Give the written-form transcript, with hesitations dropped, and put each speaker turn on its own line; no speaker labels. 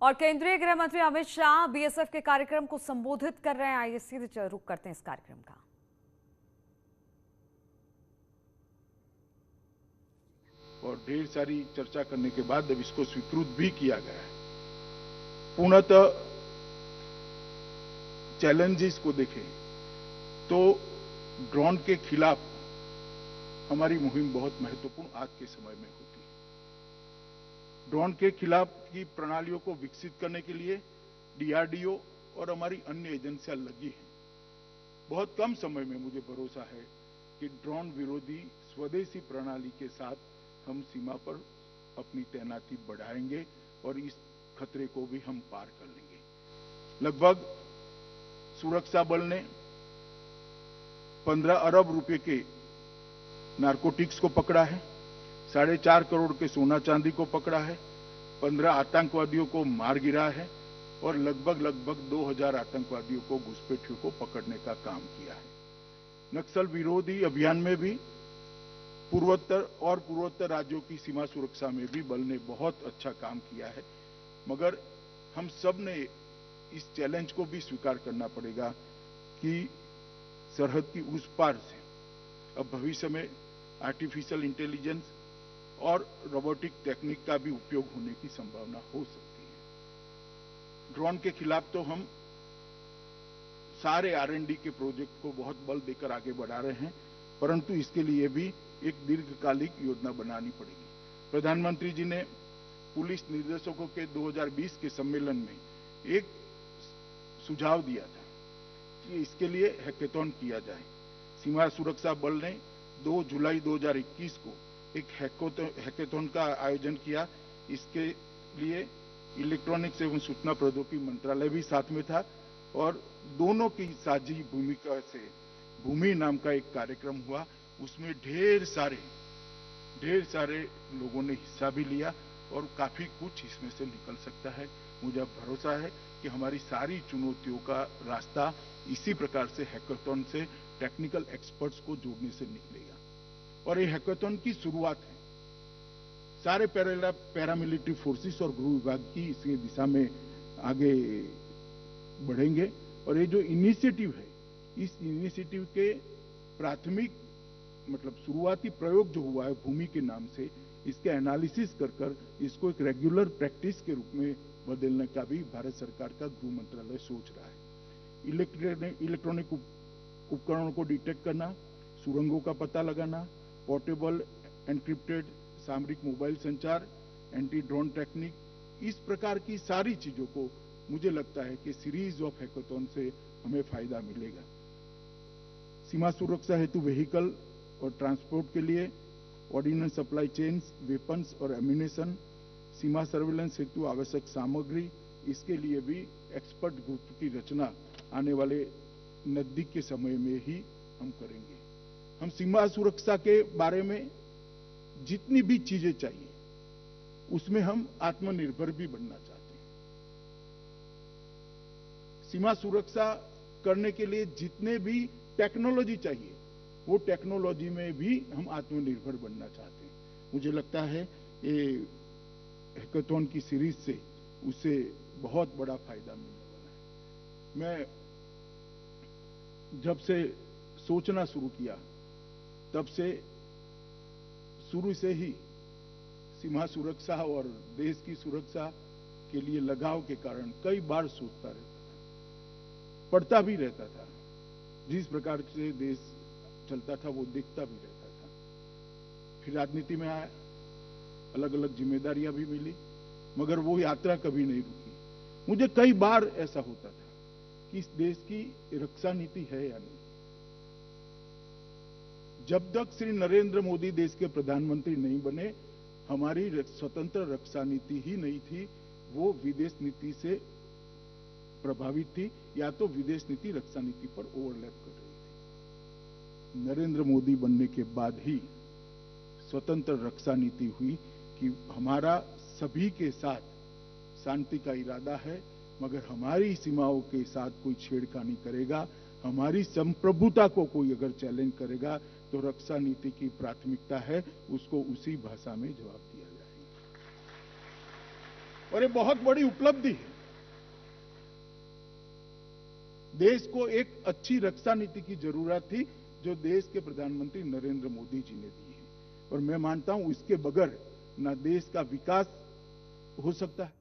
और केंद्रीय गृह मंत्री अमित शाह बीएसएफ के कार्यक्रम को संबोधित कर रहे हैं। आइए सीधे रुख करते हैं इस कार्यक्रम का।
और ढेर सारी चर्चा करने के बाद अब इसको स्वीकृत भी किया गया है। पूर्णतः चैलेंजेस को देखें तो ड्रोन के खिलाफ हमारी मुहिम बहुत महत्वपूर्ण आज के समय में होती है। ड्रोन के खिलाफ की प्रणालियों को विकसित करने के लिए डीआरडीओ और हमारी अन्य एजेंसियां लगी हैं। बहुत कम समय में मुझे भरोसा है कि ड्रोन विरोधी स्वदेशी प्रणाली के साथ हम सीमा पर अपनी तैनाती बढ़ाएंगे और इस खतरे को भी हम पार कर लेंगे। लगभग सुरक्षा बल ने 15 अरब रुपए के नारकोटिक्स को पकड़ा है, 4.5 करोड़ के सोना चांदी को पकड़ा है, 15 आतंकवादियों को मार गिरा है और लगभग 2000 आतंकवादियों को घुसपैठियों को पकड़ने का काम किया है। नक्सल विरोधी अभियान में भी पूर्वोत्तर राज्यों की सीमा सुरक्षा में भी बल ने बहुत अच्छा काम किया है। मगर हम सब ने इस चैलेंज को भी स्वीकार करना पड़ेगा कि सरहद की उस पार से अब भविष्य में आर्टिफिशियल इंटेलिजेंस और रोबोटिक टेक्निक का भी उपयोग होने की संभावना हो सकती है। ड्रोन के खिलाफ तो हम सारे R&D के प्रोजेक्ट को बहुत बल देकर आगे बढ़ा रहे हैं, परंतु इसके लिए भी एक दीर्घकालिक योजना बनानी पड़ेगी। प्रधानमंत्री जी ने पुलिस निर्देशकों के 2020 के सम्मेलन में एक सुझाव दिया था कि इसके लिए हैकेथॉन किया जाए। सीमा सुरक्षा बल ने 2 जुलाई 2021 को एक हैकेथॉन का आयोजन किया। इसके लिए इलेक्ट्रॉनिक्स एवं सूचना प्रौद्योगिकी मंत्रालय भी साथ में था और दोनों की साझी भूमिका से भूमि नाम का एक कार्यक्रम हुआ। उसमें ढेर सारे लोगों ने हिस्सा भी लिया और काफी कुछ इसमें से निकल सकता है। मुझे भरोसा है कि हमारी सारी चुनौतियों का रास्ता इसी प्रकार से हैकेथॉन से टेक्निकल एक्सपर्ट्स को जोड़ने से निकलेगा। और ये हैकेथॉन की शुरुआत है। सारे पैरामिलिट्री फोर्सेस और गृह विभाग की इसी दिशा में आगे बढ़ेंगे। और ये जो इनिशिएटिव है, इस इनिशिएटिव के प्राथमिक शुरुआती प्रयोग जो हुआ है भूमि के नाम से, इसके एनालिसिस कर इसको एक रेगुलर प्रैक्टिस के रूप में बदलने का भी भारत सरकार का गृह मंत्रालय सोच रहा है। इलेक्ट्रॉनिक उपकरणों को डिटेक्ट करना, सुरंगों का पता लगाना, पोर्टेबल एनक्रिप्टेड सामरिक मोबाइल संचार, एंटी ड्रोन टेक्निक, इस प्रकार की सारी चीजों को मुझे लगता है कि सीरीज ऑफ हैकेथॉन से हमें फायदा मिलेगा। सीमा सुरक्षा हेतु व्हीकल और ट्रांसपोर्ट के लिए ऑर्डिनेंस सप्लाई चेन्स, वेपन्स और एम्यूनेशन, सीमा सर्वेलेंस हेतु आवश्यक सामग्री, इसके लिए भी एक्सपर्ट ग्रुप की रचना आने वाले नजदीक के समय में ही हम करेंगे। हम सीमा सुरक्षा के बारे में जितनी भी चीजें चाहिए उसमें हम आत्मनिर्भर भी बनना चाहते हैं। सीमा सुरक्षा करने के लिए जितने भी टेक्नोलॉजी चाहिए वो टेक्नोलॉजी में भी हम आत्मनिर्भर बनना चाहते हैं। मुझे लगता है ये हैकेथॉन की सीरीज से उसे बहुत बड़ा फायदा मिलने वाला है। मैं जब से सोचना शुरू किया तब से शुरू से ही सीमा सुरक्षा और देश की सुरक्षा के लिए लगाव के कारण कई बार सोचता रहता था, पढ़ता भी रहता था। जिस प्रकार से देश चलता था वो देखता भी रहता था। फिर राजनीति में आया, अलग अलग जिम्मेदारियां भी मिली, मगर वो यात्रा कभी नहीं रुकी। मुझे कई बार ऐसा होता था कि इस देश की रक्षा नीति है या नहीं। जब तक श्री नरेंद्र मोदी देश के प्रधानमंत्री नहीं बने, हमारी स्वतंत्र रक्षा नीति ही नहीं थी। वो विदेश नीति से प्रभावित थी या तो विदेश नीति रक्षा नीति पर ओवरलैप कर रही थी। नरेंद्र मोदी बनने के बाद ही स्वतंत्र रक्षा नीति हुई कि हमारा सभी के साथ शांति का इरादा है, मगर हमारी सीमाओं के साथ कोई छेड़खानी करेगा, हमारी संप्रभुता को कोई अगर चैलेंज करेगा तो रक्षा नीति की प्राथमिकता है उसको उसी भाषा में जवाब दिया जाएगा। और ये बहुत बड़ी उपलब्धि है। देश को एक अच्छी रक्षा नीति की जरूरत थी जो देश के प्रधानमंत्री नरेंद्र मोदी जी ने दी है, और मैं मानता हूं इसके बगैर ना देश का विकास हो सकता है।